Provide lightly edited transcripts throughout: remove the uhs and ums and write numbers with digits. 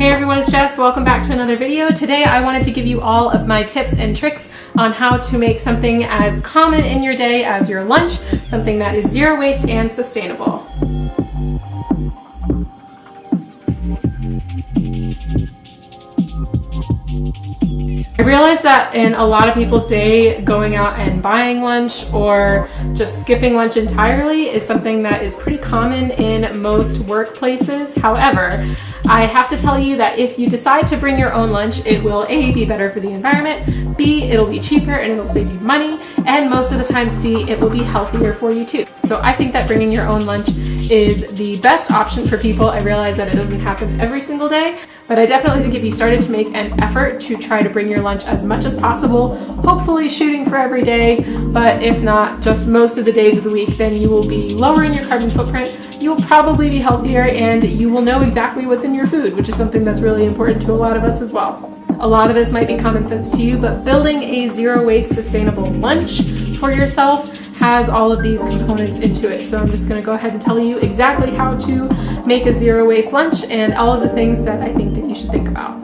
Hey everyone, it's Jess. Welcome back to another video. Today I wanted to give you all of my tips and tricks on how to make something as common in your day as your lunch, something that is zero waste and sustainable. I realize that in a lot of people's day, going out and buying lunch or just skipping lunch entirely is something that is pretty common in most workplaces. However, I have to tell you that if you decide to bring your own lunch, it will A, be better for the environment, B, it'll be cheaper and it'll save you money, and most of the time, C, it will be healthier for you too. So I think that bringing your own lunch is the best option for people. I realize that it doesn't happen every single day, but I definitely think if you started to make an effort to try to bring your lunch as much as possible, hopefully shooting for every day, but if not, just most of the days of the week, then you will be lowering your carbon footprint, you will probably be healthier, and you will know exactly what's in your food, which is something that's really important to a lot of us as well. A lot of this might be common sense to you, but building a zero waste sustainable lunch for yourself has all of these components into it. So I'm just going to go ahead and tell you exactly how to make a zero waste lunch and all of the things that I think that you should think about.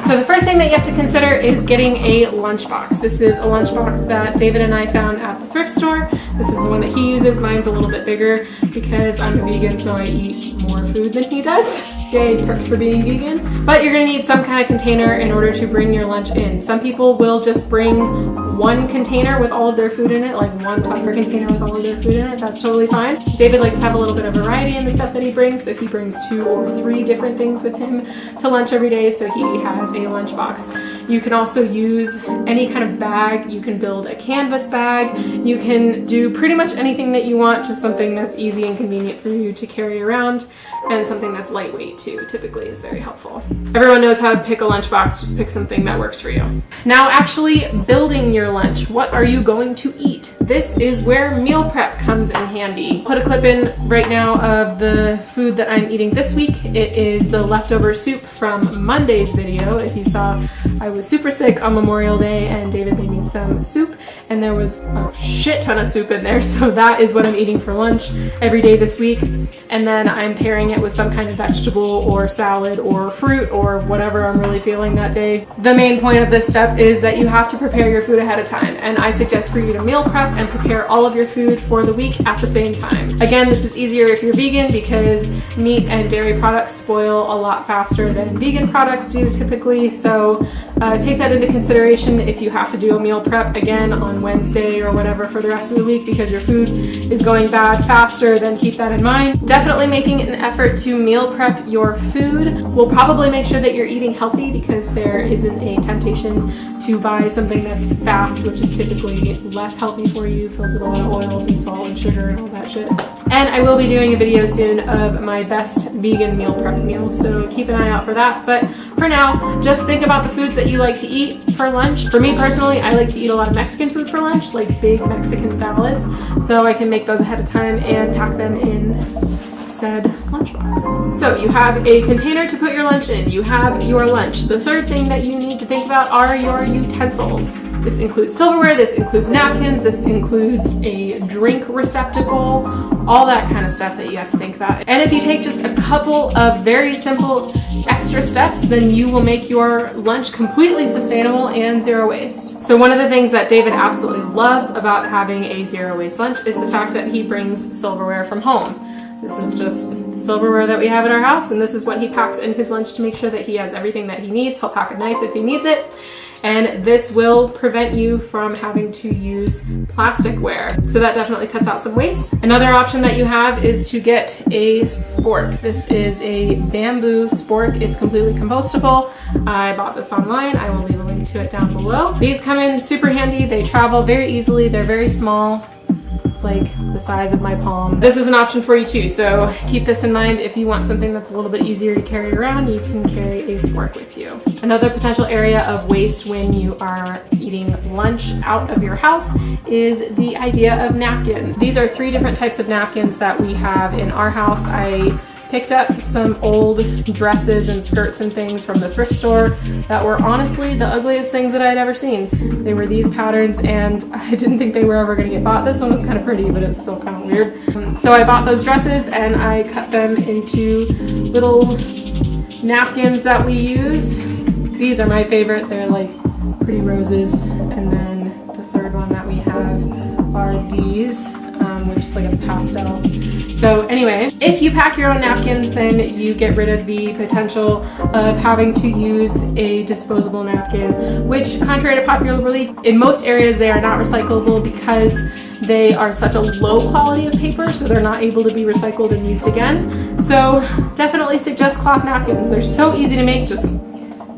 So the first thing that you have to consider is getting a lunchbox. This is a lunchbox that David and I found at the thrift store. This is the one that he uses. Mine's a little bit bigger because I'm a vegan, so I eat more food than he does. Yay, perks for being vegan. But you're gonna need some kind of container in order to bring your lunch in. Some people will just bring one container with all of their food in it, like one Tupperware container with all of their food in it. That's totally fine. David likes to have a little bit of variety in the stuff that he brings, so he brings 2 or 3 different things with him to lunch every day, so he has a lunchbox. You can also use any kind of bag. You can build a canvas bag. You can do pretty much anything that you want, just something that's easy and convenient for you to carry around, and something that's lightweight too, typically is very helpful. Everyone knows how to pick a lunchbox, just pick something that works for you. Now actually building your lunch, what are you going to eat? This is where meal prep comes in handy. Put a clip in right now of the food that I'm eating this week. It is the leftover soup from Monday's video. If you saw, I was super sick on Memorial Day and David made me some soup and there was a shit ton of soup in there. So that is what I'm eating for lunch every day this week. And then I'm pairing it with some kind of vegetable or salad or fruit or whatever I'm really feeling that day. The main point of this step is that you have to prepare your food ahead of time, and I suggest for you to meal prep and prepare all of your food for the week at the same time. Again, this is easier if you're vegan because meat and dairy products spoil a lot faster than vegan products do typically, so take that into consideration if you have to do a meal prep again on Wednesday or whatever for the rest of the week because your food is going bad faster, then keep that in mind. Definitely making an effort to meal prep your food will probably make sure that you're eating healthy because there isn't a temptation to buy something that's fast, which is typically less healthy for you, filled with a lot of oils and salt and sugar and all that shit. And I will be doing a video soon of my best vegan meal prep meals, so keep an eye out for that. But for now, just think about the foods that you like to eat for lunch. For me personally, I like to eat a lot of Mexican food for lunch, like big Mexican salads, so I can make those ahead of time and pack them in said lunchbox. So you have a container to put your lunch in. You have your lunch. The third thing that you need to think about are your utensils. This includes silverware, this includes napkins, this includes a drink receptacle, all that kind of stuff that you have to think about. And if you take just a couple of very simple extra steps, then you will make your lunch completely sustainable and zero waste. So one of the things that David absolutely loves about having a zero waste lunch is the fact that he brings silverware from home. This is just the silverware that we have at our house, and this is what he packs in his lunch to make sure that he has everything that he needs. He'll pack a knife if he needs it, and this will prevent you from having to use plasticware. So that definitely cuts out some waste. Another option that you have is to get a spork. This is a bamboo spork. It's completely compostable. I bought this online. I will leave a link to it down below. These come in super handy. They travel very easily. They're very small. Like the size of my palm. This is an option for you too, so keep this in mind. If you want something that's a little bit easier to carry around, you can carry a spork with you. Another potential area of waste when you are eating lunch out of your house is the idea of napkins. These are 3 different types of napkins that we have in our house. I picked up some old dresses and skirts and things from the thrift store that were honestly the ugliest things that I had ever seen. They were these patterns, and I didn't think they were ever going to get bought. This one was kind of pretty, but it's still kind of weird. So I bought those dresses and I cut them into little napkins that we use. These are my favorite. They're like pretty roses, and then the third one that we have are these, which is like a pastel. So anyway, if you pack your own napkins, then you get rid of the potential of having to use a disposable napkin, which, contrary to popular belief, in most areas they are not recyclable because they are such a low quality of paper, so they're not able to be recycled and used again. So definitely suggest cloth napkins. They're so easy to make. Just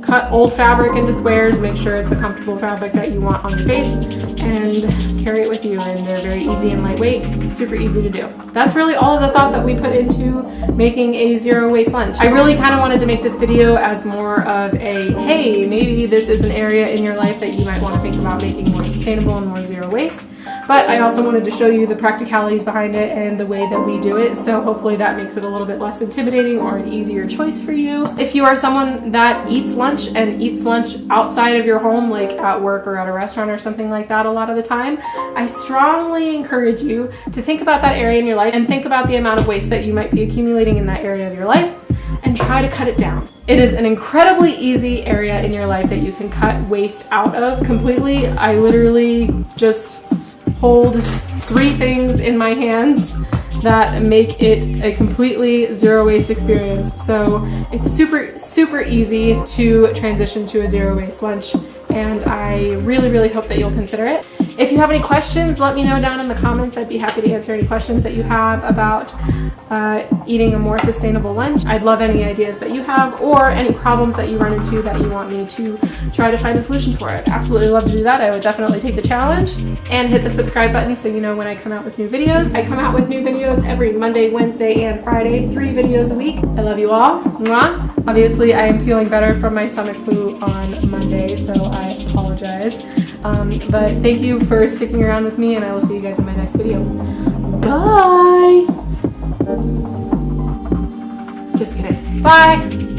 cut old fabric into squares, make sure it's a comfortable fabric that you want on your face, and carry it with you. And they're very easy and lightweight, super easy to do. That's really all of the thought that we put into making a zero waste lunch. I really kind of wanted to make this video as more of a, hey, maybe this is an area in your life that you might want to think about making more sustainable and more zero waste. But I also wanted to show you the practicalities behind it and the way that we do it, so hopefully that makes it a little bit less intimidating or an easier choice for you. If you are someone that eats lunch and eats lunch outside of your home, like at work or at a restaurant or something like that a lot of the time, I strongly encourage you to think about that area in your life and think about the amount of waste that you might be accumulating in that area of your life and try to cut it down. It is an incredibly easy area in your life that you can cut waste out of completely. I literally just hold 3 things in my hands that make it a completely zero waste experience. So it's super, super easy to transition to a zero waste lunch, and I really, really hope that you'll consider it. If you have any questions, let me know down in the comments. I'd be happy to answer any questions that you have about eating a more sustainable lunch. I'd love any ideas that you have or any problems that you run into that you want me to try to find a solution for. I'd absolutely love to do that. I would definitely take the challenge. And hit the subscribe button so you know when I come out with new videos. I come out with new videos every Monday, Wednesday, and Friday, 3 videos a week. I love you all. Mwah. Obviously, I am feeling better from my stomach flu on Monday, so I apologize. But thank you for sticking around with me, and I will see you guys in my next video. Bye! Just kidding. Bye!